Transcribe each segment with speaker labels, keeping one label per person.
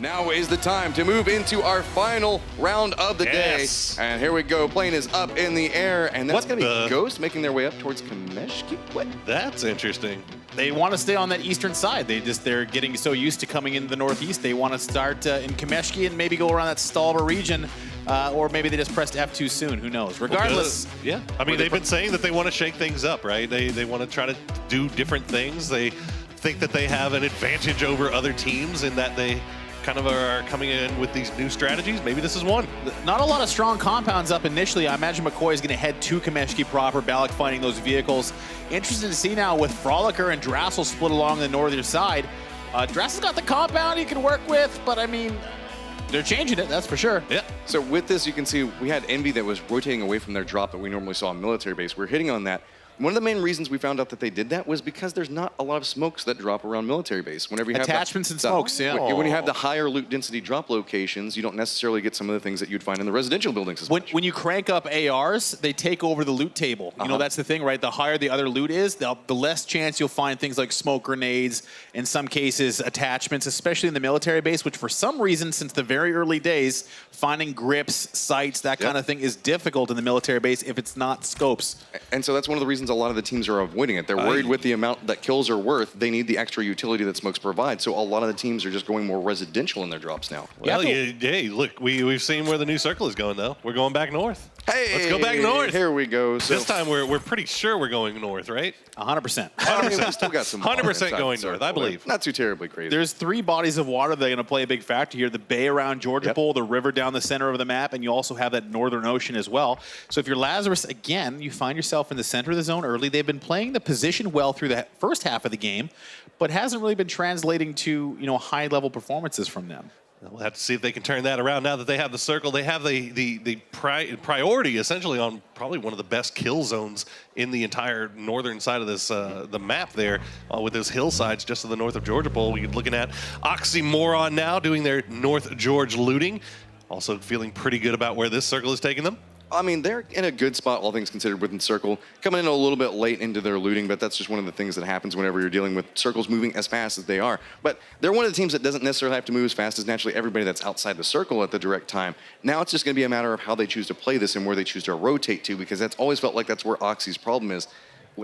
Speaker 1: Now is the time to move into our final round of the day. And here we go. Plane is up in the air, and that's going to be Ghost making their way up towards Kameshki. What?
Speaker 2: That's interesting.
Speaker 3: They want to stay on that eastern side. They're getting so used to coming into the northeast. They want to start in Kameshki and maybe go around that Stalber region, or maybe they just pressed F too soon. Who knows? Regardless,
Speaker 2: yeah. I mean, they've been saying that they want to shake things up, right? They want to try to do different things. They think that they have an advantage over other teams in that they kind of are coming in with these new strategies. Maybe this is one.
Speaker 3: Not a lot of strong compounds up initially. I imagine McCoy is going to head to Kameshki proper, Balak finding those vehicles. Interesting to see now with Frolicker and Drassel split along the northern side. Drassel's got the compound he can work with, but I mean, they're changing it, that's for sure.
Speaker 1: Yeah. So with this, you can see we had Envy that was rotating away from their drop that we normally saw on military base. We're hitting on that. One of the main reasons we found out that they did that was because there's not a lot of smokes that drop around military base. Whenever you have
Speaker 3: attachments and smokes, yeah.
Speaker 1: When you have the higher loot density drop locations, you don't necessarily get some of the things that you'd find in the residential buildings as much.
Speaker 3: When you crank up ARs, they take over the loot table. You know, that's the thing, right? The higher the other loot is, the less chance you'll find things like smoke grenades, in some cases attachments, especially in the military base, which for some reason, since the very early days, finding grips, sights, that kind of thing is difficult in the military base if it's not scopes.
Speaker 1: And so that's one of the reasons a lot of the teams are avoiding it. They're worried with the amount that kills are worth. They need the extra utility that smokes provide. So a lot of the teams are just going more residential in their drops now.
Speaker 2: Well, hey, look, we've seen where the new circle is going, though. We're going back north.
Speaker 1: Hey,
Speaker 2: let's go back north.
Speaker 1: Here we go. So
Speaker 2: this time we're pretty sure we're going north, right?
Speaker 3: 100%.
Speaker 2: 100%.
Speaker 1: We still got some
Speaker 2: 100% going north, I believe.
Speaker 1: Not too terribly crazy.
Speaker 3: There's 3 bodies of water that are going to play a big factor here. The bay around Georgia Pole, the river down the center of the map, and you also have that northern ocean as well. So if you're Lazarus, again, you find yourself in the center of the zone early. They've been playing the position well through the first half of the game, but hasn't really been translating to, high-level performances from them.
Speaker 2: We'll have to see if they can turn that around now that they have the circle. They have the priority essentially on probably one of the best kill zones in the entire northern side of this the map there with those hillsides just to the north of Georgia Pole. We're looking at Oxymoron now doing their North George looting. Also feeling pretty good about where this circle is taking them.
Speaker 1: I mean, they're in a good spot, all things considered, within Circle. Coming in a little bit late into their looting, but that's just one of the things that happens whenever you're dealing with Circles moving as fast as they are. But they're one of the teams that doesn't necessarily have to move as fast as naturally everybody that's outside the Circle at the direct time. Now it's just going to be a matter of how they choose to play this and where they choose to rotate to, because that's always felt like that's where Oxy's problem is.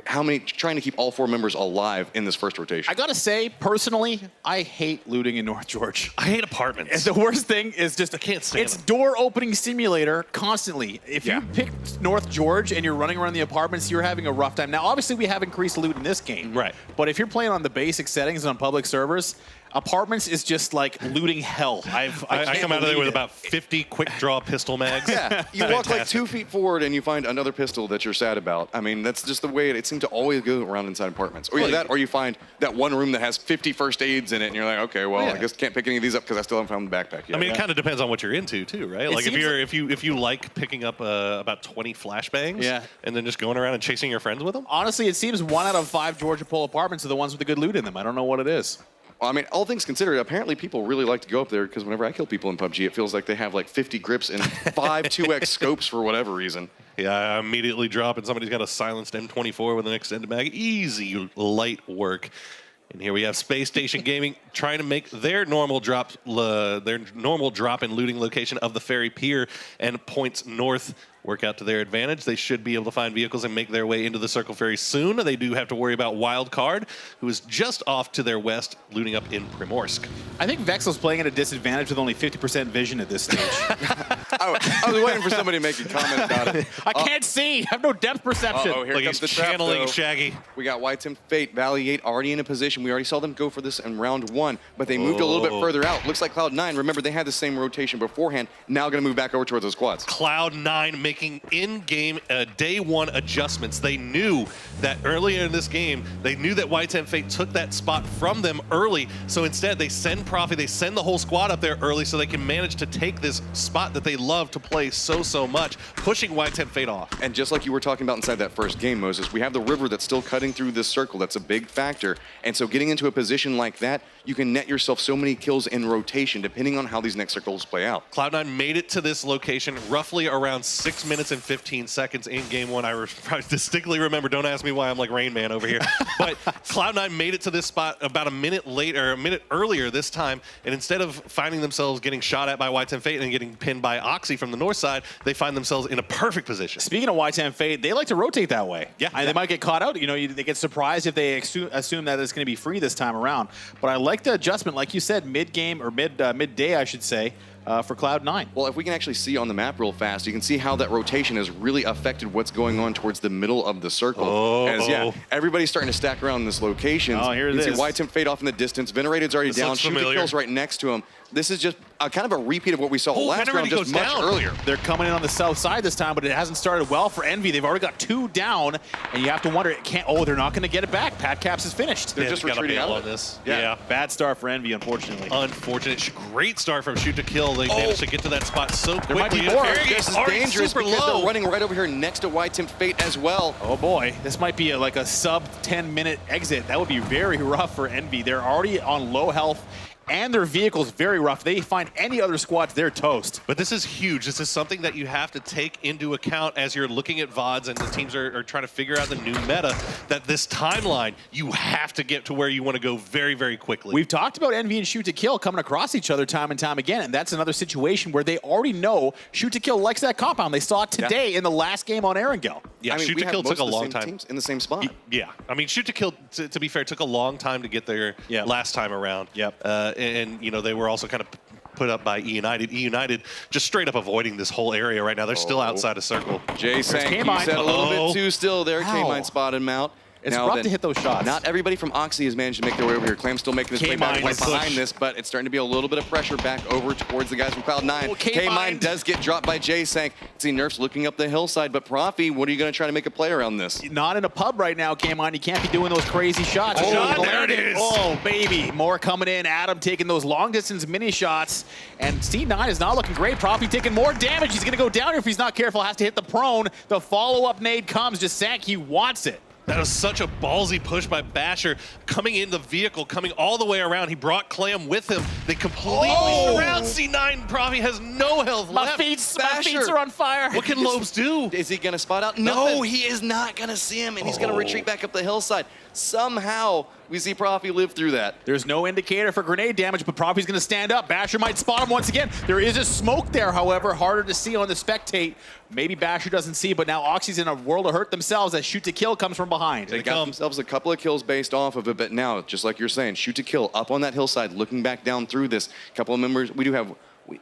Speaker 1: Trying to keep all 4 members alive in this first rotation.
Speaker 3: I gotta say, personally, I hate looting in North George.
Speaker 2: I hate apartments.
Speaker 3: And the worst thing is just,
Speaker 2: I can't stand
Speaker 3: it's
Speaker 2: them.
Speaker 3: Door opening simulator constantly. If you pick North George and you're running around the apartments, you're having a rough time. Now, obviously, we have increased loot in this game.
Speaker 2: Right.
Speaker 3: But if you're playing on the basic settings on public servers, apartments is just like looting hell. I
Speaker 2: come out of there with about 50 quick draw pistol mags.
Speaker 1: Yeah, you walk like 2 feet forward and you find another pistol that you're sad about. I mean, that's just the way it seems to always go around inside apartments. Or either that, or you find that one room that has 50 first aids in it, and you're like, okay, well, I guess can't pick any of these up because I still haven't found the backpack yet.
Speaker 2: I mean, it kind of depends on what you're into too, right? Like if you like picking up about 20 flashbangs, and then just going around and chasing your friends with them.
Speaker 3: Honestly, it seems 1 out of 5 Georgia Pole apartments are the ones with the good loot in them. I don't know what it is.
Speaker 1: Well, I mean, all things considered, apparently people really like to go up there because whenever I kill people in PUBG, it feels like they have like 50 grips and 5 2x scopes for whatever reason.
Speaker 2: Yeah, I immediately drop and somebody's got a silenced M24 with an extended mag. Easy, light work. And here we have Space Station Gaming trying to make their normal drop and looting location of the ferry pier and points north work out to their advantage. They should be able to find vehicles and make their way into the Circle very soon. They do have to worry about Wildcard, who is just off to their west, looting up in Primorsk.
Speaker 3: I think Vexel's playing at a disadvantage with only 50% vision at this stage.
Speaker 1: I was waiting for somebody to make a comment about it.
Speaker 3: I can't see. I have no depth perception.
Speaker 1: Oh, here
Speaker 2: Like
Speaker 1: comes
Speaker 2: he's
Speaker 1: the trap,
Speaker 2: channeling
Speaker 1: though.
Speaker 2: Shaggy.
Speaker 1: We got White's Fate, Valley 8 already in a position. We already saw them go for this in round 1, but they moved a little bit further out. Looks like Cloud9, remember, they had the same rotation beforehand, now going to move back over towards those squads.
Speaker 2: Cloud9 making in-game day 1 adjustments. They knew that earlier in this game, they knew that White's Fate took that spot from them early, so instead they send Profi, they send the whole squad up there early so they can manage to take this spot that they love to play so much, pushing White's Fate off.
Speaker 1: And just like you were talking about inside that first game, Moses, we have the river that's still cutting through this circle. That's a big factor. And so getting into a position like that, you can net yourself so many kills in rotation depending on how these next circles play out.
Speaker 2: Cloud9 made it to this location roughly around 6 minutes and 15 seconds in game one. I distinctly remember, don't ask me why I'm like Rain Man over here, but Cloud9 made it to this spot about a minute later, a minute earlier this time, and instead of finding themselves getting shot at by Y10 Fate and getting pinned by Oxy from the north side, they find themselves in a perfect position.
Speaker 3: Speaking of Y10 Fate, they like to rotate that way.
Speaker 2: Yeah.
Speaker 3: They might get caught out. You know, they get surprised if they assume that it's going to be free this time around. But I like the adjustment, like you said, mid-game or midday, I should say, for Cloud9.
Speaker 1: Well, if we can actually see on the map real fast, you can see how that rotation has really affected what's going on towards the middle of the circle. As, yeah, everybody's starting to stack around this location.
Speaker 3: Oh, here it
Speaker 1: is. You
Speaker 3: is.
Speaker 1: can see Y10 Fate off in the distance. Venerated's already down. Shoot the kills right next to him. This is just kind of a repeat of what we saw last round, just much earlier.
Speaker 3: They're coming in on the south side this time, but it hasn't started well for Envy. They've already got 2 down, and you have to wonder, they're not going to get it back. Pat Caps is finished.
Speaker 1: They're just retreating out
Speaker 2: on this.
Speaker 3: Yeah, bad start for Envy, unfortunately.
Speaker 2: Unfortunate. Great start from Shoot to Kill. They managed to get to that spot so quickly.
Speaker 3: There might be more.
Speaker 1: This is dangerous because they're running right over here next to Y10 Fate as well.
Speaker 3: Oh boy, this might be like a sub 10-minute exit. That would be very rough for Envy. They're already on low health, and their vehicle's very rough. They find any other squads, they're toast.
Speaker 2: But this is huge. This is something that you have to take into account as you're looking at VODs and the teams are trying to figure out the new meta, that this timeline, you have to get to where you want to go very, very quickly.
Speaker 3: We've talked about Envy and Shoot to Kill coming across each other time and time again, and that's another situation where they already know Shoot to Kill likes that compound. They saw it today in the last game on Erangel.
Speaker 2: Yeah,
Speaker 1: I mean,
Speaker 2: Shoot to Kill took a long time.
Speaker 1: Teams in the same spot.
Speaker 2: Yeah, I mean, Shoot to Kill, to be fair, took a long time to get there last time around.
Speaker 3: Yep.
Speaker 2: And you know, they were also kind of put up by E United. E United just straight up avoiding this whole area right now. They're still outside of circle.
Speaker 1: Jay Sank, you said a little bit too still there. K-Mine spotted him out.
Speaker 3: It's rough to hit those shots.
Speaker 1: Not everybody from Oxy has managed to make their way over here. Clam's still making his way back right behind this, but it's starting to be a little bit of pressure back over towards the guys from Cloud9. K-Mine does get dropped by J-Sank. See Nerf's looking up the hillside, but Profi, what are you going to try to make a play around this?
Speaker 3: Not in a pub right now, K-Mine. You can't be doing those crazy shots.
Speaker 2: There it is.
Speaker 3: Oh, baby. More coming in. Adam taking those long-distance mini shots, and C9 is not looking great. Profi taking more damage. He's going to go down here if he's not careful. Has to hit the prone. The follow-up nade comes. Just Sank, he wants it.
Speaker 2: That was such a ballsy push by Basher, coming in the vehicle, coming all the way around. He brought Clam with him. They completely surround C9. Profi has no health left.
Speaker 3: My feet are on fire.
Speaker 2: What can Lobes do?
Speaker 1: Is he going to spot out? No, he is not going to see him, and he's going to retreat back up the hillside. Somehow, we see Profi live through that.
Speaker 3: There's no indicator for grenade damage, but Profi's going to stand up. Basher might spot him once again. There is a smoke there, however, harder to see on the spectate. Maybe Basher doesn't see, but now Oxy's in a world of hurt themselves as Shoot to Kill comes from behind.
Speaker 1: They got themselves a couple of kills based off of it, but now, just like you're saying, Shoot to Kill up on that hillside, looking back down through this. Couple of members, we do have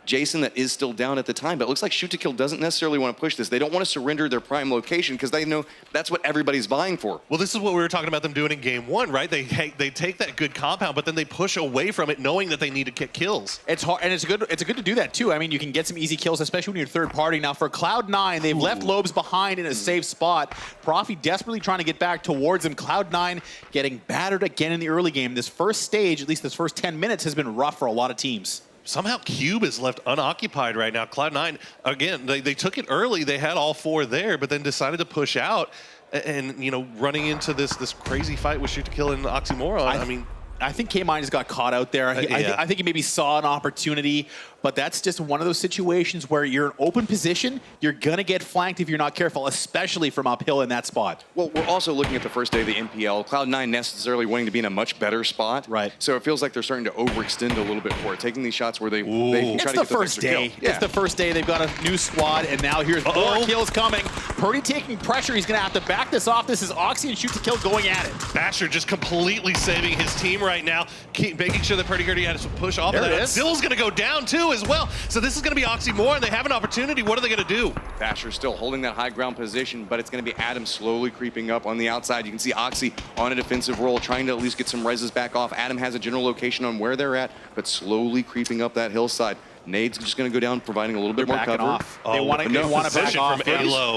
Speaker 1: Jason that is still down at the time, but it looks like Shoot to Kill doesn't necessarily want to push this. They don't want to surrender their prime location because they know that's what everybody's vying for.
Speaker 2: Well, this is what we were talking about them doing in game one, right? They take that good compound, but then they push away from it knowing that they need to get kills.
Speaker 3: It's hard, and it's good to do that too. I mean, you can get some easy kills, especially when you're third party. Now for Cloud9, they've left Lobes behind in a safe spot. Profi desperately trying to get back towards him. Cloud9 getting battered again in the early game. This first stage, at least this first 10 minutes, has been rough for a lot of teams.
Speaker 2: Somehow Cube is left unoccupied right now. Cloud9, again, they took it early. They had all 4 there, but then decided to push out and, you know, running into this crazy fight with Shoot to Kill and Oxymoron.
Speaker 3: I think K-Mine just got caught out there. I think he maybe saw an opportunity, but that's just one of those situations where you're in open position, you're going to get flanked if you're not careful, especially from uphill in that spot.
Speaker 1: Well, we're also looking at the first day of the NPL. Cloud9 necessarily wanting to be in a much better spot.
Speaker 3: Right.
Speaker 1: So it feels like they're starting to overextend a little bit for it, taking these shots where they can try to get the
Speaker 3: first day.
Speaker 1: Yeah.
Speaker 3: It's the first day. They've got a new squad, and now here's more kills coming. Purdy taking pressure. He's going to have to back this off. This is Oxy and Shoot to Kill going at it.
Speaker 2: Basher just completely saving his team right now, making sure that Purdy Gurdy had to push off of that. Zill's going to go down too as well. So this is going to be Oxymoron. They have an opportunity. What are they going to do?
Speaker 1: Basher still holding that high ground position, but it's going to be Adam slowly creeping up on the outside. You can see Oxy on a defensive roll, trying to at least get some reses back off. Adam has a general location on where they're at, but slowly creeping up that hillside. Nade's just going to go down, providing a little bit more cover.
Speaker 3: Off. They want to back off.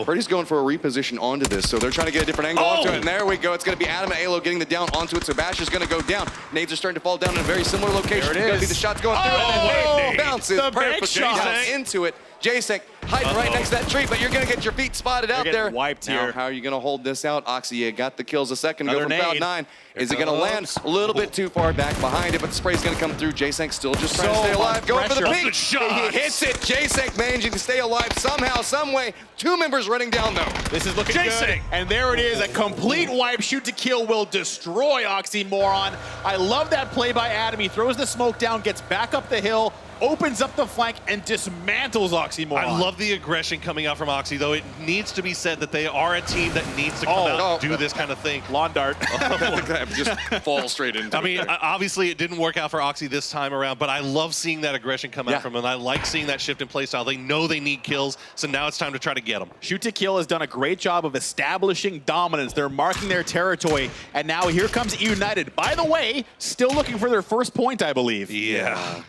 Speaker 1: Purdy's going for a reposition onto this, so they're trying to get a different angle onto it. And there we go. It's going to be Adam and Alo getting the down onto it. So Basher's going to go down. Nades are starting to fall down in a very similar location.
Speaker 3: There it is.
Speaker 1: The shots going through it. And Nade bounces
Speaker 3: the
Speaker 1: perfectly
Speaker 3: shot
Speaker 1: into it. J-Sec hiding right next to that tree, but you're going to get your feet spotted out there.
Speaker 3: Wiped
Speaker 1: now,
Speaker 3: here.
Speaker 1: how are you going to hold this out? Oxy, you got the kills a second ago
Speaker 3: Another
Speaker 1: from
Speaker 3: nade.
Speaker 1: Cloud9. Is it going to land a little bit too far back behind it, but the spray's going to come through. J-Sank still just trying to stay alive. Going for the
Speaker 3: pressure.
Speaker 1: peak.
Speaker 2: Shots.
Speaker 1: He hits it. J-Sank managing to stay alive somehow, some way. 2 members running down, though.
Speaker 3: This is looking good.
Speaker 2: J-Sank.
Speaker 3: And there it is. A complete wipe. Shoot to kill will destroy Oxymoron. I love that play by Adam. He throws the smoke down, gets back up the hill, opens up the flank, and dismantles Oxymoron.
Speaker 2: I love the aggression coming out from Oxy, though it needs to be said that they are a team that needs to come out and do this kind of thing.
Speaker 3: Lawn dart.
Speaker 1: Just fall straight into
Speaker 2: I mean, obviously it didn't work out for Oxy this time around, but I love seeing that aggression come out from them. I like seeing that shift in play style. They know they need kills, so now it's time to try to get them.
Speaker 3: Shoot to Kill has done a great job of establishing dominance. They're marking their territory, and now here comes United. By the way, still looking for their first point, I believe.
Speaker 2: Yeah.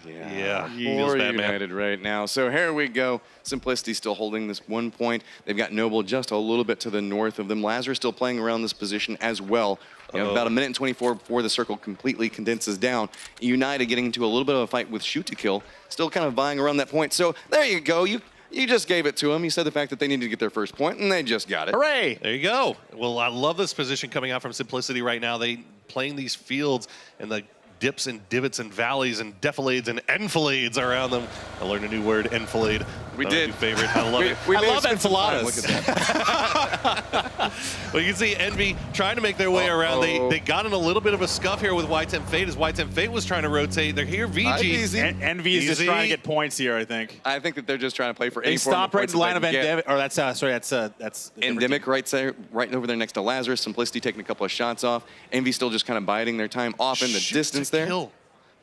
Speaker 2: Feels
Speaker 1: Or
Speaker 2: bad, man.
Speaker 1: United right now. So here we go. Simplicity still holding this 1 point. They've got Noble just a little bit to the north of them. Lazarus still playing around this position as well. You have about 1:24 before the circle completely condenses down. United getting into a little bit of a fight with Shoot to Kill, still kind of vying around that point. So there you go. You just gave it to them. You said the fact that they needed to get their first point, and they just got it.
Speaker 3: Hooray!
Speaker 2: There you go. Well, I love this position coming out from Simplicity right now. They playing these fields and the dips and divots and valleys and defilades and enfilades around them. I learned a new word, enfilade.
Speaker 1: We
Speaker 2: Another
Speaker 1: did.
Speaker 2: new favorite. I love it.
Speaker 3: I love enchiladas.
Speaker 1: Look at that.
Speaker 2: Well, you can see Envy trying to make their way around. They got in a little bit of a scuff here with Y10 Fate as Y10 Fate was trying to rotate. They're here, VG.
Speaker 1: Easy.
Speaker 3: Envy is just
Speaker 2: Easy.
Speaker 3: trying to get points here, I think.
Speaker 1: I think that they're just trying to play for any
Speaker 3: They
Speaker 1: form
Speaker 3: stop right in
Speaker 1: points
Speaker 3: the line of
Speaker 1: that they can get.
Speaker 3: Endemic. Or that's
Speaker 1: Endemic right over there next to Lazarus. Simplicity taking a couple of shots off. Envy still just kind of biding their time off in the
Speaker 2: Shoot
Speaker 1: distance
Speaker 2: to
Speaker 1: there.
Speaker 2: kill.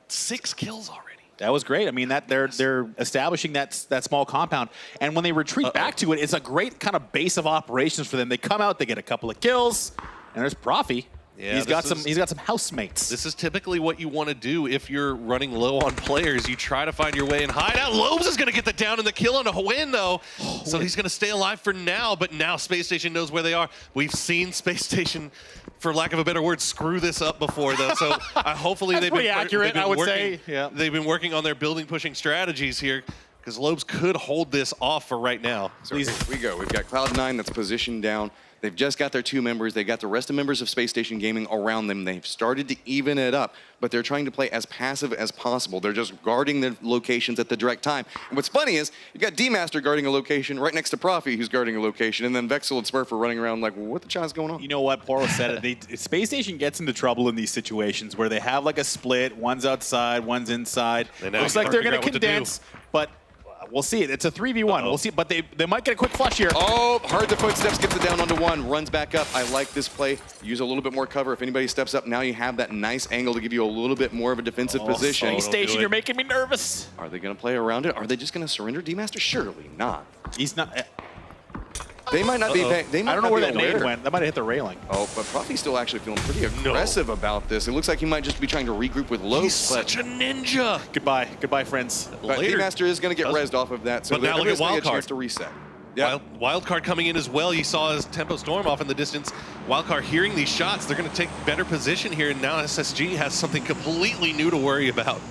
Speaker 2: 6 kills already.
Speaker 3: That was great. I mean, that they're establishing that small compound, and when they retreat back to it, it's a great kind of base of operations for them. They come out, they get a couple of kills, and there's Profi.
Speaker 2: Yeah,
Speaker 3: he's got some housemates.
Speaker 2: This is typically what you want to do if you're running low on players. You try to find your way and hide out. Lobes is going to get the down and the kill on a win, though. So he's going to stay alive for now, but now Space Station knows where they are. We've seen Space Station, for lack of a better word, screw this up before, though. So hopefully
Speaker 3: That's
Speaker 2: they've been
Speaker 3: pretty accurate, I would
Speaker 2: working,
Speaker 3: say. Yeah.
Speaker 2: They've been working on their building pushing strategies here, because Lobes could hold this off for right now.
Speaker 1: So here we go. We've got Cloud9 that's positioned down. They've just got their 2 members. They got the rest of members of Space Station Gaming around them. They've started to even it up, but they're trying to play as passive as possible. They're just guarding their locations at the direct time. And what's funny is you've got D-Master guarding a location right next to Profi, who's guarding a location, and then Vexel and Smurf are running around like, well, what the child's going on?
Speaker 3: You know what? Poro said it. Space Station gets into trouble in these situations where they have like a split. One's outside, one's inside.
Speaker 2: And now
Speaker 3: Looks
Speaker 2: you
Speaker 3: like
Speaker 2: gotta
Speaker 3: they're going
Speaker 2: figure
Speaker 3: to
Speaker 2: out what to do.
Speaker 3: condense, but we'll see it. It's a 3v1. We'll see, but they might get a quick flush here.
Speaker 1: Oh, heard the footsteps, gets it down onto 1, runs back up. I like this play. Use a little bit more cover. If anybody steps up, now you have that nice angle to give you a little bit more of a defensive position.
Speaker 3: Space
Speaker 2: don't do
Speaker 3: Station,
Speaker 2: it.
Speaker 3: you're making me nervous.
Speaker 1: Are they going to play around it? Are they just going to surrender D-Master? Surely not.
Speaker 3: He's not.
Speaker 1: They might not be. They might
Speaker 3: I don't know
Speaker 1: not
Speaker 3: where
Speaker 1: be
Speaker 3: that nade
Speaker 1: aware.
Speaker 3: went. That might have hit the railing.
Speaker 1: Oh, but Profi's still actually feeling pretty aggressive about this. It looks like he might just be trying to regroup with Lobes.
Speaker 2: He's such a ninja.
Speaker 3: Goodbye, friends.
Speaker 1: But D-Master is going to get rezzed off of that, so
Speaker 2: But now look at
Speaker 1: everybody's gonna get a
Speaker 2: Wildcard.
Speaker 1: chance to reset. Yeah.
Speaker 2: Wildcard coming in as well. You saw his Tempo Storm off in the distance. Wildcard hearing these shots. They're going to take better position here, and now SSG has something completely new to worry about.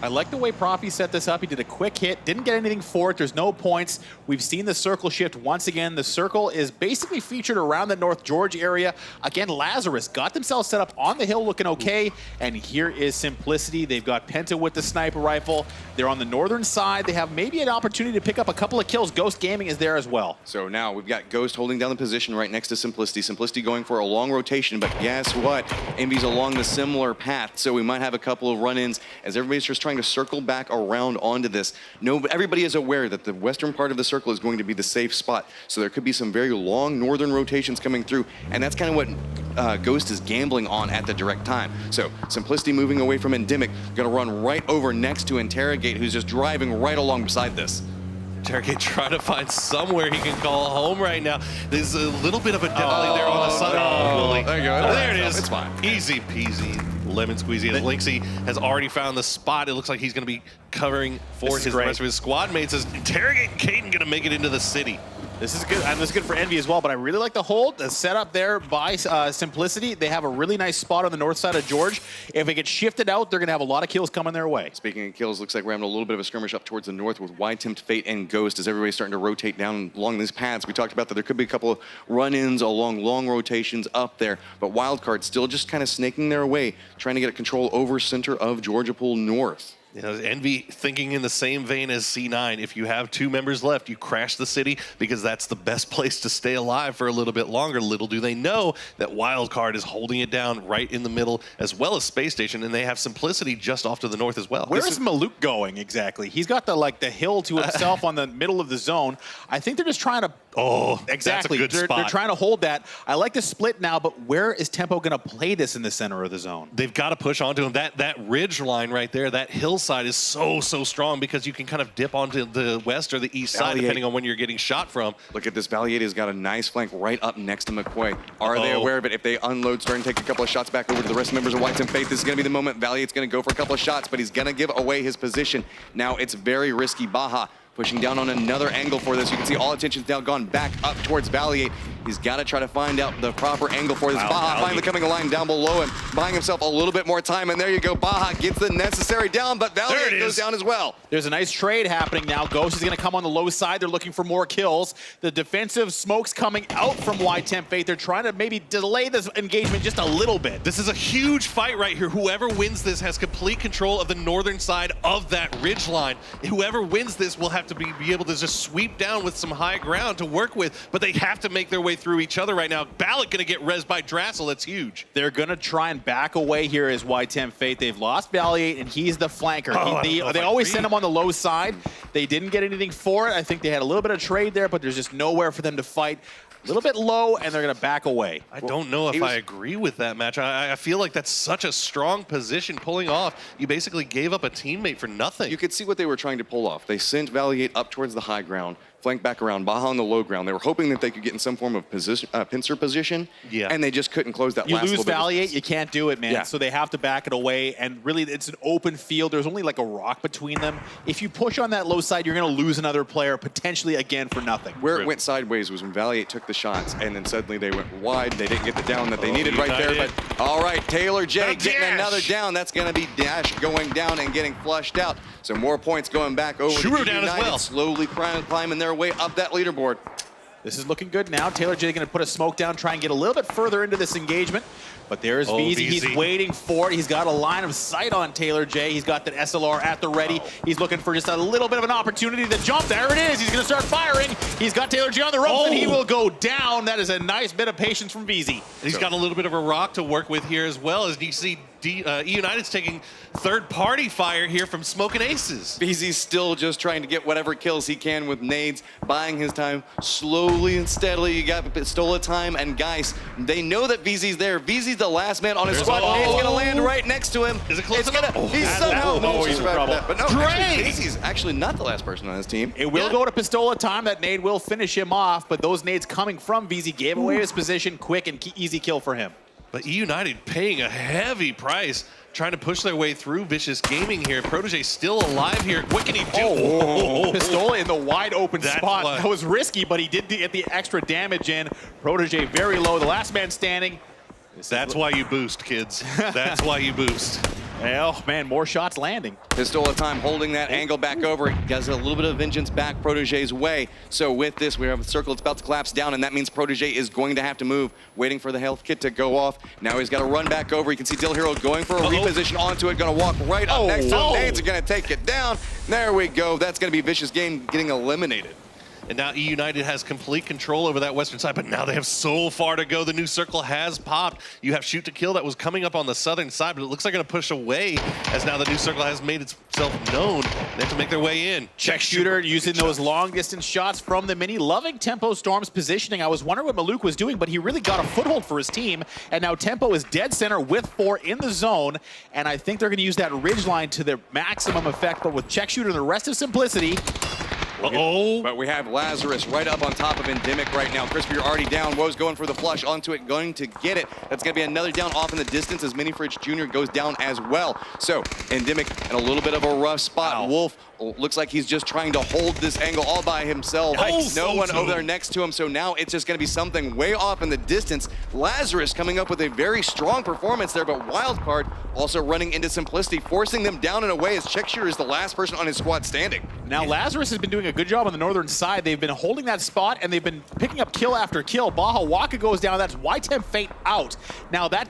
Speaker 3: I like the way Profi set this up. He did a quick hit, didn't get anything for it. There's no points. We've seen the circle shift once again. The circle is basically featured around the North George area. Again, Lazarus got themselves set up on the hill looking okay. And here is Simplicity. They've got Penta with the sniper rifle. They're on the northern side. They have maybe an opportunity to pick up a couple of kills. Ghost Gaming is there as well.
Speaker 1: So now we've got Ghost holding down the position right next to Simplicity. Simplicity going for a long rotation, but guess what? Envy's along the similar path, so we might have a couple of run-ins as everybody's just trying to circle back around onto this. No, everybody is aware that the western part of the circle is going to be the safe spot, so there could be some very long northern rotations coming through, and that's kind of what Ghost is gambling on at the direct time. So Simplicity moving away from Endemic, gonna run right over next to Interrogate, who's just driving right along beside this.
Speaker 2: Interrogate trying to find somewhere he can call home right now. There's a little bit of a defilade there on the side. Oh, Willie.
Speaker 1: There you go.
Speaker 2: There it is.
Speaker 1: It's fine.
Speaker 2: Easy peasy, lemon squeezy. As Lynxy has already found the spot, it looks like he's going to be covering for
Speaker 3: This is
Speaker 2: his
Speaker 3: great.
Speaker 2: rest of his squad mates. As Interrogate and Caden going to make it into the city.
Speaker 3: This is good, and this is good for Envy as well, but I really like the hold, the setup there by Simplicity. They have a really nice spot on the north side of George. If it gets shifted out, they're going to have a lot of kills coming their way.
Speaker 1: Speaking of kills, looks like we're having a little bit of a skirmish up towards the north with Tempt, Fate, and Ghost as everybody's starting to rotate down along these paths. We talked about that there could be a couple of run-ins along long rotations up there, but Wildcard still just kind of snaking their way, trying to get control over center of Georgia Pool North.
Speaker 2: You know, Envy thinking in the same vein as C9, if you have 2 members left, you crash the city because that's the best place to stay alive for a little bit longer. Little do they know that Wildcard is holding it down right in the middle, as well as Space Station, and they have Simplicity just off to the north as well.
Speaker 3: Where is Maluk going exactly? He's got the hill to himself on the middle of the zone. I think they're just trying to...
Speaker 2: Oh,
Speaker 3: exactly.
Speaker 2: That's a good spot.
Speaker 3: They're trying to hold that. I like the split now, but where is Tempo going to play this in the center of the zone?
Speaker 2: They've got to push onto him. That ridge line right there, that hillside is so strong because you can kind of dip onto the west or the east side depending on when you're getting shot from.
Speaker 1: Look at this. Valiate has got a nice flank right up next to McQuay. Are they aware of it? If they unload, start and take a couple of shots back over to the rest of the members of White Temp Faith, this is going to be the moment. Valiate's going to go for a couple of shots, but he's going to give away his position. Now it's very risky. Baja pushing down on another angle for this. You can see all attention's now gone back up towards Valiate. He's got to try to find out the proper angle for this.
Speaker 2: Wow,
Speaker 1: Baja finally coming a line down below him, buying himself a little bit more time, and there you go. Baja gets the necessary down, but Valiate goes down as well.
Speaker 3: There's a nice trade happening now. Ghost is going to come on the low side. They're looking for more kills. The defensive smoke's coming out from Temp Faith. They're trying to maybe delay this engagement just a little bit.
Speaker 2: This is a huge fight right here. Whoever wins this has complete control of the northern side of that ridge line. Whoever wins this will have to be able to just sweep down with some high ground to work with, but they have to make their way through each other right now. Ballot going to get rezzed by Drassel. That's huge.
Speaker 3: They're going to try and back away here as Temp Faith. They've lost Valiate, and he's the flanker. They always send him on the low side. They didn't get anything for it. I think they had a little bit of trade there, but there's just nowhere for them to fight. A little bit low, and they're going to back away.
Speaker 2: I don't know if I agree with that match. I feel like that's such a strong position pulling off. You basically gave up a teammate for nothing.
Speaker 1: You could see what they were trying to pull off. They sent Valiate up towards the high ground, flank back around, Baja on the low ground. They were hoping that they could get in some form of position, pincer position, and they just couldn't close that last little bit.
Speaker 3: You lose Valiate, you can't do it, man.
Speaker 1: Yeah.
Speaker 3: So they have to back it away, and really it's an open field. There's only like a rock between them. If you push on that low side, you're going to lose another player, potentially again for nothing.
Speaker 1: Where it went sideways was when Valiate took the shots, and then suddenly they went wide. They didn't get the down that they needed right there. But all right, Taylor J getting another down. That's going to be Dash going down and getting flushed out. So more points going back over to
Speaker 2: Shooter down as well.
Speaker 1: Slowly climbing their way up that leaderboard.
Speaker 3: This is looking good now. Taylor J going to put a smoke down, try and get a little bit further into this engagement. But there's VZ. He's waiting for it. He's got a line of sight on Taylor J. He's got that SLR at the ready. He's looking for just a little bit of an opportunity to jump. There it is. He's going to start firing. He's got Taylor J on the ropes, and he will go down. That is a nice bit of patience from VZ.
Speaker 2: He's got a little bit of a rock to work with here as well, as you see E-United's taking third-party fire here from Smoking Aces.
Speaker 1: VZ's still just trying to get whatever kills he can with nades, buying his time slowly and steadily. You got Pistola time and Geist. They know that VZ's there. VZ's the last man on his squad. Nade's going to land right next to him.
Speaker 2: Is it close enough?
Speaker 1: He's somehow
Speaker 3: he's in trouble.
Speaker 1: But no, VZ's actually not the last person on his team.
Speaker 3: It will go to Pistola time. That nade will finish him off, but those nades coming from VZ gave away his position. Quick and easy kill for him.
Speaker 2: But E-United paying a heavy price, trying to push their way through Vicious Gaming here. Protege still alive here. What can he do?
Speaker 3: Pistola in the wide open spot. That was risky, but he did get the extra damage in. Protege very low. The last man standing.
Speaker 2: That's why you boost, kids. That's why you boost.
Speaker 3: Oh, man, more shots landing.
Speaker 1: Pistola time holding that angle back over. He does a little bit of vengeance back Protege's way. So with this, we have a circle that's about to collapse down, and that means Protege is going to have to move, waiting for the health kit to go off. Now he's got to run back over. You can see Dill Hero going for a reposition onto it, going to walk right up next to him. Nades are going to take it down. There we go. That's going to be Vicious Game getting eliminated.
Speaker 2: And now E-United has complete control over that western side, but now they have so far to go. The new circle has popped. You have Shoot to Kill that was coming up on the southern side, but it looks like they're going to push away as now the new circle has made itself known. They have to make their way in.
Speaker 3: Check Shooter using those long-distance shots from the mini. Loving Tempo Storm's positioning. I was wondering what Maluk was doing, but he really got a foothold for his team. And now Tempo is dead center with 4 in the zone. And I think they're going to use that ridge line to their maximum effect. But with Check Shooter and the rest of Simplicity,
Speaker 1: But we have Lazarus right up on top of Endemic right now. Crispy, you're already down. Woe's going for the flush onto it, going to get it. That's going to be another down off in the distance as Mini Fridge Jr. goes down as well. So Endemic in a little bit of a rough spot.
Speaker 3: Wow.
Speaker 1: Wolf looks like he's just trying to hold this angle all by himself. No one over there next to him, so now it's just going to be something way off in the distance. Lazarus coming up with a very strong performance there, but Wildcard also running into Simplicity, forcing them down in a way as Check Shooter is the last person on his squad standing.
Speaker 3: Now Lazarus has been doing a good job on the northern side. They've been holding that spot, and they've been picking up kill after kill. Baja Waka goes down. That's Y-Temp Fate out. Now that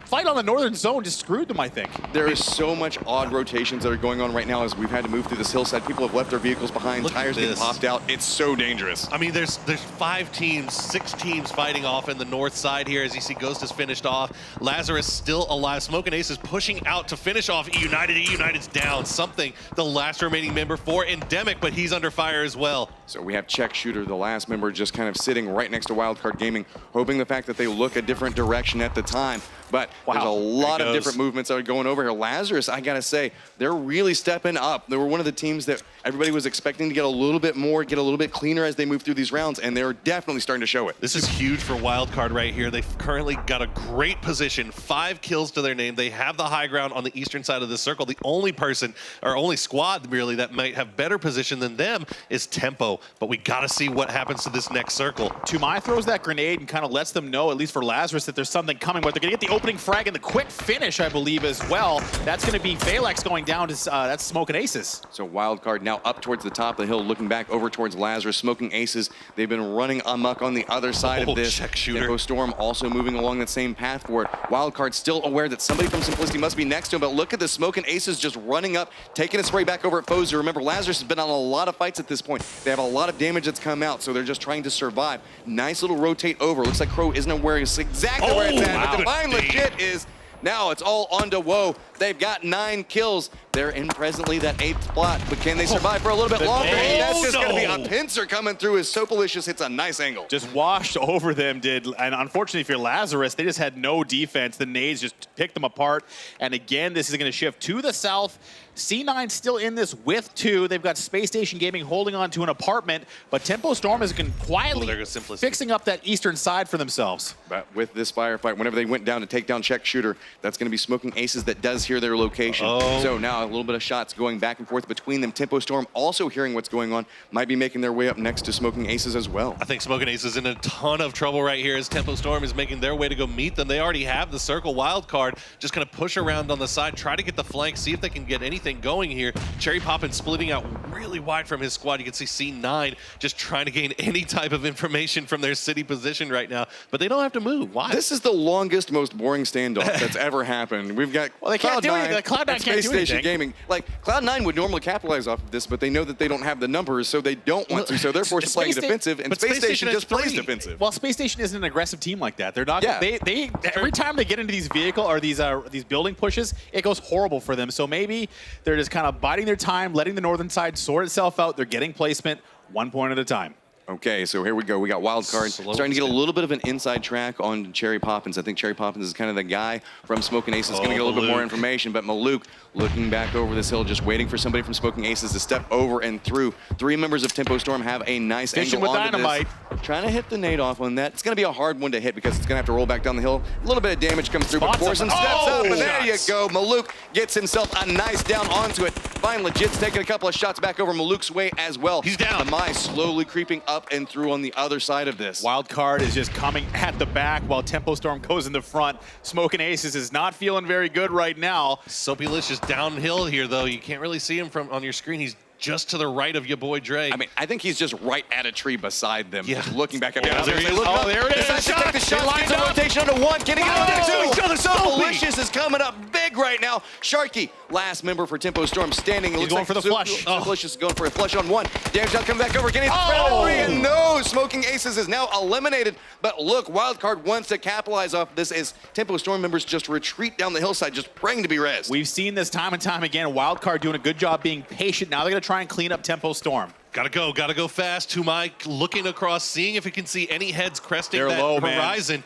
Speaker 3: fight on the northern zone just screwed them, I think.
Speaker 1: There is so much odd rotations that are going on right now as we've had to move through this hillside. People have left their vehicles behind. Tires getting popped out. It's so dangerous.
Speaker 2: I mean, there's 5 teams, 6 teams fighting off in the north side here. As you see, Ghost is finished off. Lazarus still alive. Smoking Ace is pushing out to finish off E-United. E-United's down. Something, the last remaining member for Endemic, but he's under fire as well.
Speaker 1: So we have Check Shooter, the last member, just kind of sitting right next to Wildcard Gaming, hoping the fact that they look a different direction at the time. But there's a lot of different movements that are going over here. Lazarus, I gotta say, they're really stepping up. They were one of the teams that everybody was expecting to get a little bit more, get a little bit cleaner as they move through these rounds, and they're definitely starting to show it.
Speaker 2: This is huge for Wildcard right here. They've currently got a great position, 5 kills to their name. They have the high ground on the eastern side of the circle. The only person, or only squad really, that might have better position than them is Tempo. But we gotta see what happens to this next circle.
Speaker 3: Tumai throws that grenade and kind of lets them know, at least for Lazarus, that there's something coming. But they're gonna get the opening frag and the quick finish, I believe, as well. That's gonna be Phalanx going down to that's Smoking Aces.
Speaker 1: So Wildcard now up towards the top of the hill, looking back over towards Lazarus. Smoking Aces, they've been running amok on the other side of this.
Speaker 2: Check Shooter.
Speaker 1: Tempo Storm also moving along that same path for it. Wildcard still aware that somebody from Simplicity must be next to him, but look at the Smoking Aces just running up, taking a spray back over at Foes. Remember, Lazarus has been on a lot of fights at this point. They have a lot of damage that's come out, so they're just trying to survive. Nice little rotate over. Looks like Crow isn't aware exactly where it's at, but Divine Legit is. Now it's all on to Woe. They've got 9 kills. They're in presently that 8th spot, but can they survive for a little bit longer? And that's just going to be a pincer coming through as Sopalicious hits a nice angle.
Speaker 3: Just washed over them, and unfortunately if you're Lazarus, they just had no defense. The nades just picked them apart, and again, this is going to shift to the south. C9 still in this with 2. They've got Space Station Gaming holding on to an apartment, but Tempo Storm has been quietly fixing up that eastern side for themselves.
Speaker 1: But with this firefight, whenever they went down to take down Check Shooter, that's going to be Smoking Aces that does hear their location. So now a little bit of shots going back and forth between them. Tempo Storm also hearing what's going on, might be making their way up next to Smoking Aces as well.
Speaker 2: I think Smoking Aces is in a ton of trouble right here as Tempo Storm is making their way to go meet them. They already have the circle wild card. Just going to push around on the side, try to get the flank, see if they can get anything going here. Cherry Poppin splitting out really wide from his squad. You can see C9 just trying to gain any type of information from their city position right now, but they don't have to move. Why?
Speaker 1: This is the longest, most boring standoff that's ever happened. We've got
Speaker 3: they can't do anything. Cloud9 can't
Speaker 1: Space
Speaker 3: do
Speaker 1: Station
Speaker 3: anything.
Speaker 1: Gaming. Like, Cloud9 would normally capitalize off of this, but they know that they don't have the numbers, so they don't want to. So they're forced to play defensive, and Space Station just plays defensive.
Speaker 3: Well, Space Station isn't an aggressive team like that. They're not.
Speaker 1: Yeah.
Speaker 3: They every time they get into these vehicle or these building pushes, it goes horrible for them. So maybe they're just kind of biding their time, letting the northern side sort itself out. They're getting placement 1 point at a time.
Speaker 1: Okay, so here we go. We got Wildcard starting to get a little bit of an inside track on Cherry Poppins. I think Cherry Poppins is kind of the guy from Smoking Aces. Going to get a little bit more information, but Maluk looking back over this hill, just waiting for somebody from Smoking Aces to step over and through. 3 members of Tempo Storm have a nice
Speaker 3: Fishing
Speaker 1: angle
Speaker 3: with
Speaker 1: onto
Speaker 3: dynamite.
Speaker 1: this. Trying to hit the nade off on that. It's going to be a hard one to hit because it's going to have to roll back down the hill. A little bit of damage comes through, but Forsen steps up, and there you go. Maluk gets himself a nice down onto it. Fine Legit's taking a couple of shots back over Maluk's way as well.
Speaker 2: He's down.
Speaker 1: Amai slowly creeping up and through on the other side of this.
Speaker 3: Wildcard is just coming at the back while Tempo Storm goes in the front. Smoking Aces is not feeling very good right now.
Speaker 2: Soapylicious downhill here, though. You can't really see him from on your screen. He's just to the right of your boy Dre.
Speaker 1: I mean, I think he's just right at a tree beside them,
Speaker 2: Yeah.
Speaker 1: just looking back at me.
Speaker 2: there he is.
Speaker 1: Oh,
Speaker 3: there it is.
Speaker 1: Decides to take the
Speaker 3: Shot.
Speaker 1: shot, gets a rotation onto 1, getting it on there too.
Speaker 2: Each other,
Speaker 1: Soapylicious is coming up big right now. Sharky, last member for Tempo Storm, standing.
Speaker 3: He's going for the flush.
Speaker 1: Soapylicious is going for a flush on 1. Damage shot coming back over, getting the spread on 3, and no, Smoking Aces is now eliminated. But look, Wildcard wants to capitalize off this as Tempo Storm members just retreat down the hillside, just praying to be rezzed.
Speaker 3: We've seen this time and time again. Wildcard doing a good job being patient. Now they're going to try try and clean up Tempo Storm.
Speaker 2: Gotta go fast. Tumai looking across, seeing if he can see any heads cresting
Speaker 3: They're
Speaker 2: that
Speaker 3: low,
Speaker 2: horizon.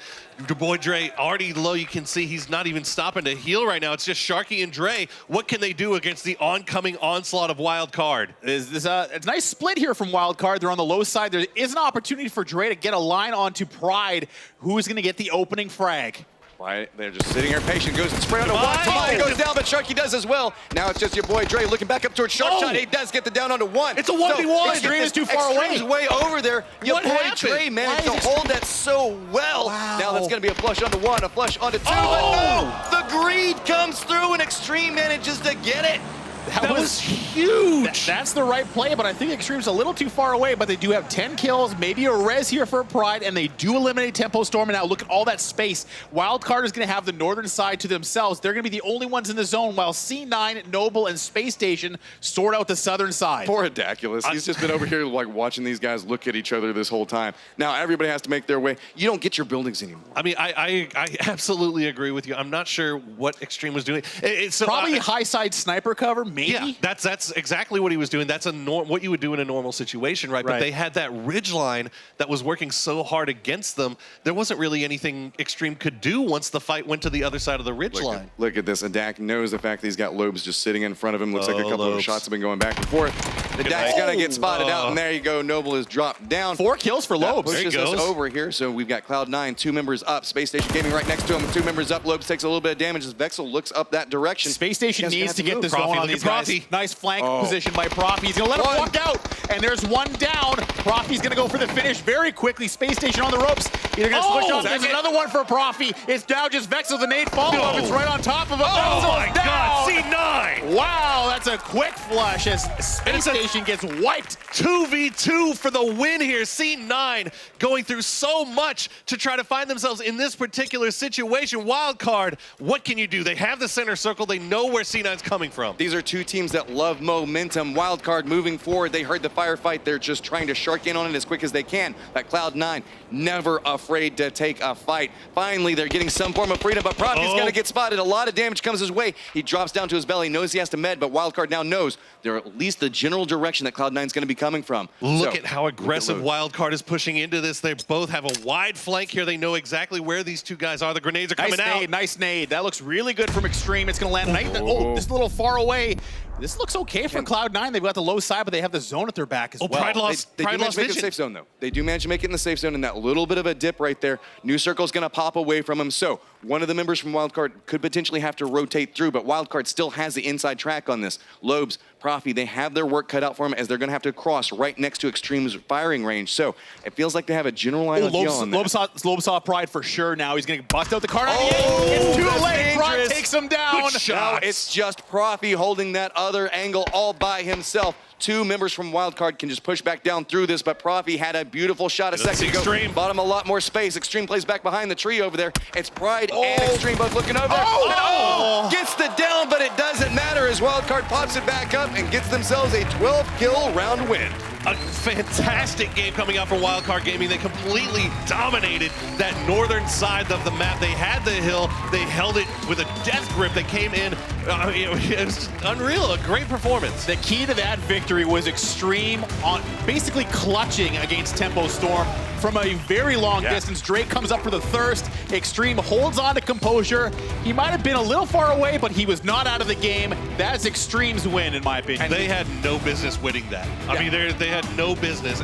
Speaker 2: Your boy Dre already low. You can see he's not even stopping to heal right now. It's just Sharky and Dre. What can they do against the oncoming onslaught of Wildcard?
Speaker 3: It's a nice split here from Wildcard. They're on the low side. There is an opportunity for Dre to get a line onto Pride, who is going to get the opening frag.
Speaker 1: Right, they're just sitting here patient, goes and spray on a one.
Speaker 2: Tumai!
Speaker 1: Tumai goes down, but Sharky does as well. Now it's just your boy Dre looking back up towards Shark
Speaker 2: Oh!
Speaker 1: Shot. He does get the down onto one.
Speaker 2: It's a 1v1.
Speaker 3: Extreme is too far away.
Speaker 1: Extreme's way over there. Your
Speaker 2: What
Speaker 1: boy
Speaker 2: happened?
Speaker 1: Dre managed
Speaker 3: Why
Speaker 1: to
Speaker 3: is
Speaker 1: hold that so well.
Speaker 3: Wow.
Speaker 1: Now that's going to be a flush onto one, a flush onto two,
Speaker 2: Oh!
Speaker 1: but no! The greed comes through and Extreme manages to get it.
Speaker 2: That was huge.
Speaker 3: That's the right play, but I think Extreme's a little too far away, but they do have 10 kills, maybe a res here for Pride, and they do eliminate Tempo Storm, and now look at all that space. Wildcard is going to have the northern side to themselves. They're going to be the only ones in the zone, while C9, Noble, and Space Station sort out the southern side.
Speaker 1: Poor Hidaculous. He's just been over here like watching these guys look at each other this whole time. Now everybody has to make their way. You don't get your buildings anymore.
Speaker 2: I mean, I absolutely agree with you. I'm not sure what Extreme was doing. So,
Speaker 3: Probably high side sniper cover, maybe?
Speaker 2: yeah, that's exactly what he was doing. That's what you would do in a normal situation, right? But
Speaker 3: Right.
Speaker 2: they had that ridge line that was working so hard against them. There wasn't really anything Extreme could do once the fight went to the other side of the ridge line.
Speaker 1: Look at this. Adak knows the fact that he's got Lobes just sitting in front of him. Looks like a couple of
Speaker 2: Lobes.
Speaker 1: shots have been going back and forth. Adak's
Speaker 2: night.
Speaker 1: going to get spotted out, and there you go. Noble is dropped down.
Speaker 3: 4 kills for
Speaker 1: That
Speaker 3: Lobes.
Speaker 2: There he
Speaker 1: pushes us
Speaker 2: goes.
Speaker 1: over here. So we've got Cloud9, 2 members up. Space Station Gaming right next to him, 2 members up. Lobes takes a little bit of damage as Vexel looks up that direction.
Speaker 3: Space Station
Speaker 1: Guys are gonna
Speaker 3: needs
Speaker 1: have
Speaker 3: to get
Speaker 1: move.
Speaker 3: the zone
Speaker 2: Profi,
Speaker 3: on
Speaker 2: look
Speaker 3: these
Speaker 2: at
Speaker 3: guys.
Speaker 2: Profi.
Speaker 3: Nice flank position by Profi. He's going to let him
Speaker 1: One.
Speaker 3: walk out, and there's one down. Profi's going to go for the finish very quickly. Space Station on the ropes. Either going to switch off. There's another one for Profi. It's now just Vexel, the nade follow-up.
Speaker 2: No.
Speaker 3: It's right on top of him.
Speaker 2: Oh
Speaker 3: Vexel's
Speaker 2: my
Speaker 3: down.
Speaker 2: God, C9!
Speaker 3: Wow, that's a quick flush as Space
Speaker 2: It's a-
Speaker 3: Station gets wiped.
Speaker 2: 2v2 for the win here. C9 going through so much to try to find themselves in this particular situation. Wildcard, what can you do? They have the center circle. They know where C9's coming from.
Speaker 1: These are 2 teams that love momentum. Wildcard moving forward. They heard the firefight. They're just trying to shark in on it as quick as they can. But Cloud9, never afraid to take a fight. Finally, they're getting some form of freedom, but Profi's going to get spotted. A lot of damage comes his way. He drops down to his belly, knows he has to med, but Wildcard now knows they're at least the general direction that Cloud9's going to be coming from.
Speaker 2: Look
Speaker 1: So,
Speaker 2: at how aggressive
Speaker 1: Lobes.
Speaker 2: Wildcard is pushing into this. They both have a wide flank here. They know exactly where these 2 guys are. The grenades are coming out.
Speaker 3: Nice nade. That looks really good from Extreme. It's going to land nice. Oh, this is a little far away. This looks okay for Cloud9. They've got the low side, but they have the zone at their back as well.
Speaker 2: Pride lost.
Speaker 1: They
Speaker 2: Pride
Speaker 1: do manage
Speaker 2: lost
Speaker 1: to make it in the
Speaker 2: vision.
Speaker 1: safe zone, though. They do manage to make it in the safe zone, and that little bit of a dip right there. New Circle's going to pop away from him. So one of the members from Wildcard could potentially have to rotate through, but Wildcard still has the inside track on this. Lobes, Profi, they have their work cut out for them as they're going to have to cross right next to Extreme's firing range. So it feels like they have a general idea on that.
Speaker 3: Lobes saw Pride for sure now. He's going to bust out the card.
Speaker 1: Oh,
Speaker 3: It's too
Speaker 1: that's
Speaker 3: late. Pride
Speaker 1: dangerous.
Speaker 3: takes him down.
Speaker 2: Good shot.
Speaker 1: Now it's just Profi holding that other angle all by himself. 2 members from Wildcard can just push back down through this, but Profi had a beautiful shot a
Speaker 2: That's
Speaker 1: second ago.
Speaker 2: Extreme.
Speaker 1: Bought him a lot more space. Extreme plays back behind the tree over there. It's Pride and Extreme both looking over.
Speaker 3: Oh!
Speaker 1: Gets the down, but it doesn't matter as Wildcard pops it back up and gets themselves a 12-kill round win.
Speaker 2: A fantastic game coming out from Wildcard Gaming. They completely dominated that northern side of the map. They had the hill. They held it with a death grip. They came in. It was unreal. A great performance.
Speaker 3: The key to that victory was Extreme on basically clutching against Tempo Storm from a very long distance. Drake comes up for the thirst. Extreme holds on to composure. He might have been a little far away, but he was not out of the game. That's Extreme's win, in my opinion.
Speaker 2: And they had no business winning that. I mean, they had no business,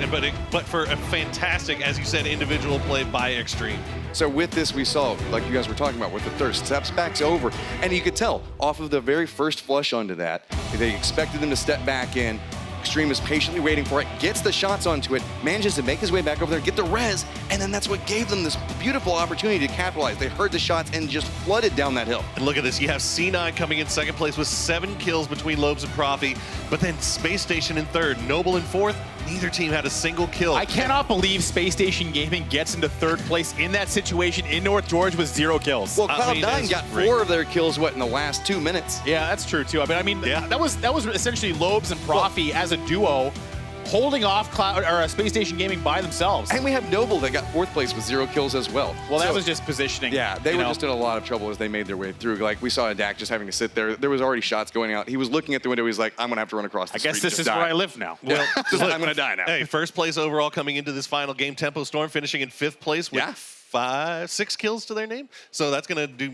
Speaker 2: but for a fantastic, as you said, individual play by Extreme.
Speaker 1: So with this, we saw, like you guys were talking about, with the thirst, steps back over, and you could tell off of the very first flush onto that, they expected them to step back in. Extreme is patiently waiting for it, gets the shots onto it, manages to make his way back over there, get the res, and then that's what gave them this beautiful opportunity to capitalize. They heard the shots and just flooded down that hill.
Speaker 2: And look at this. You have C9 coming in second place with 7 kills between Lobes and Profi, but then Space Station in third, Noble in fourth. Neither team had a single kill.
Speaker 3: I cannot believe Space Station Gaming gets into third place in that situation in North George with 0 kills.
Speaker 1: Well,
Speaker 2: I mean,
Speaker 1: Cloud9
Speaker 2: that's
Speaker 1: got
Speaker 2: great.
Speaker 1: 4 of their kills, in the last 2 minutes?
Speaker 3: Yeah, that's true too. I mean,
Speaker 2: Yeah.
Speaker 3: that was essentially Lobes and Profi as a duo holding off Space Station Gaming by themselves.
Speaker 1: And we have Noble that got 4th place with 0 kills as well.
Speaker 3: Well, that
Speaker 1: So,
Speaker 3: was just positioning.
Speaker 1: yeah, they were just in a lot of trouble as they made their way through. Like, we saw Dak just having to sit there. There was already shots going out. He was looking at the window. He's like, I'm going to have to run across the street.
Speaker 3: I guess this
Speaker 1: just
Speaker 3: is
Speaker 1: die.
Speaker 3: where I live now.
Speaker 2: Well,
Speaker 1: I'm going to die now.
Speaker 2: hey, first place overall coming into this final game. Tempo Storm finishing in 5th place with
Speaker 1: Yeah.
Speaker 2: 6 kills to their name. So that's going to do,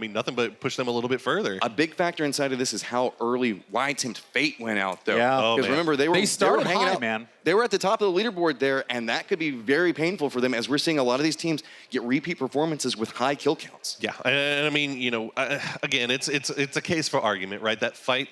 Speaker 2: nothing but push them a little bit further.
Speaker 1: A big factor inside of this is how early Tempt Fate went out, though.
Speaker 3: Yeah.
Speaker 2: Oh,
Speaker 1: Because
Speaker 2: man.
Speaker 1: remember, they were
Speaker 3: started
Speaker 1: hanging
Speaker 3: high,
Speaker 1: out.
Speaker 3: man.
Speaker 1: They were at the top of the leaderboard there, and that could be very painful for them as we're seeing a lot of these teams get repeat performances with high kill counts.
Speaker 2: Yeah, and I mean, again, it's a case for argument, right? That fight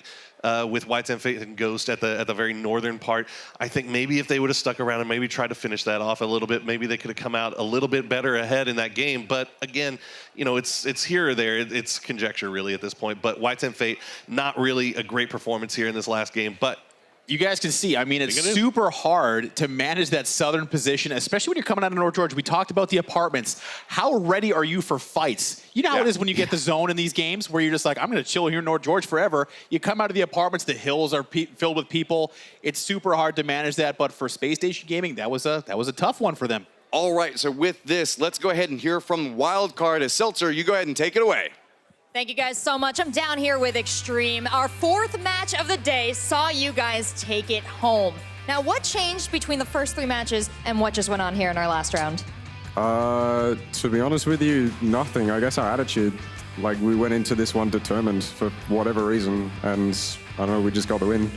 Speaker 2: with Tempt Fate and Ghost at the very northern part, I think maybe if they would have stuck around and maybe tried to finish that off a little bit, maybe they could have come out a little bit better ahead in that game. But again, it's here or there. It's conjecture really at this point. But Tempt Fate, not really a great performance here in this last game, but.
Speaker 3: You guys can see, I mean, it's super hard to manage that southern position, especially when you're coming out of North Georgia. We talked about the apartments. How ready are you for fights? You know how it is when you get the zone in these games where you're just like, I'm going to chill here in North Georgia forever. You come out of the apartments, the hills are filled with people. It's super hard to manage that, but for Space Station Gaming, that was a tough one for them.
Speaker 1: All right, so with this, let's go ahead and hear from Wildcard. As Seltzer, you go ahead and take it away.
Speaker 4: Thank you guys so much. I'm down here with Extreme. Our 4th match of the day saw you guys take it home. Now, what changed between the first 3 matches and what just went on here in our last round?
Speaker 5: To be honest with you, nothing. I guess our attitude, like we went into this one determined for whatever reason, and I don't know, we just got the win.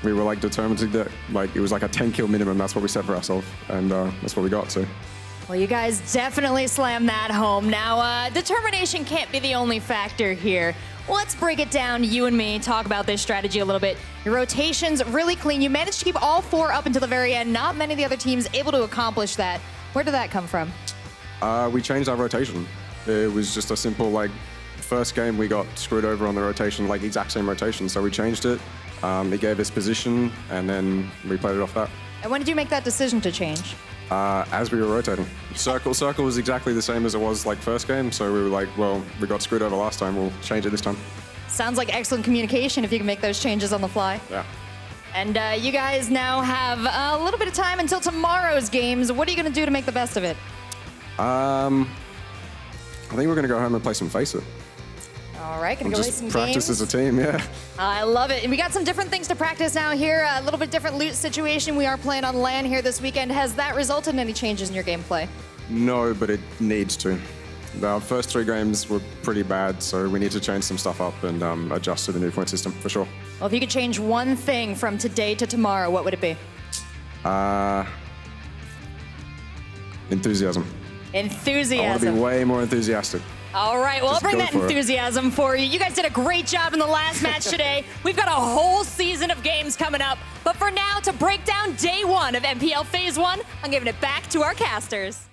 Speaker 5: We were like determined to get, like it was like a 10 kill minimum. That's what we set for ourselves, and that's what we got. So.
Speaker 4: Well, you guys definitely slammed that home. Now, determination can't be the only factor here. Let's break it down, you and me, talk about this strategy a little bit. Your rotation's really clean. You managed to keep all 4 up until the very end. Not many of the other teams able to accomplish that. Where did that come from?
Speaker 5: We changed our rotation. It was just a simple, like, first game we got screwed over on the rotation, like exact same rotation. So we changed it. It gave us position, and then we played it off that.
Speaker 4: And when did you make that decision to change?
Speaker 5: As we were rotating. Circle was exactly the same as it was like first game, so we were like, well, we got screwed over last time, we'll change it this time.
Speaker 4: Sounds like excellent communication if you can make those changes on the fly.
Speaker 5: Yeah.
Speaker 4: And you guys now have a little bit of time until tomorrow's games. What are you going to do to make the best of it?
Speaker 5: I think we're going to go home and play some Face It.
Speaker 4: All right, gonna
Speaker 5: And
Speaker 4: go play
Speaker 5: just
Speaker 4: some
Speaker 5: practice
Speaker 4: games.
Speaker 5: as a team, yeah.
Speaker 4: I love it. And we got some different things to practice now here. A little bit different loot situation. We are playing on LAN here this weekend. Has that resulted in any changes in your gameplay?
Speaker 5: No, but it needs to. Our first 3 games were pretty bad, so we need to change some stuff up and adjust to the new point system, for sure.
Speaker 4: Well, if you could change one thing from today to tomorrow, what would it be?
Speaker 5: Enthusiasm. I want
Speaker 4: Enthusiasm.
Speaker 5: to be way more enthusiastic.
Speaker 4: All right, well, I'll
Speaker 5: Just
Speaker 4: bring
Speaker 5: go
Speaker 4: that
Speaker 5: for it.
Speaker 4: enthusiasm for you. You guys did a great job in the last match today. We've got a whole season of games coming up. But for now, to break down day 1 of NPL Phase 1, I'm giving it back to our casters.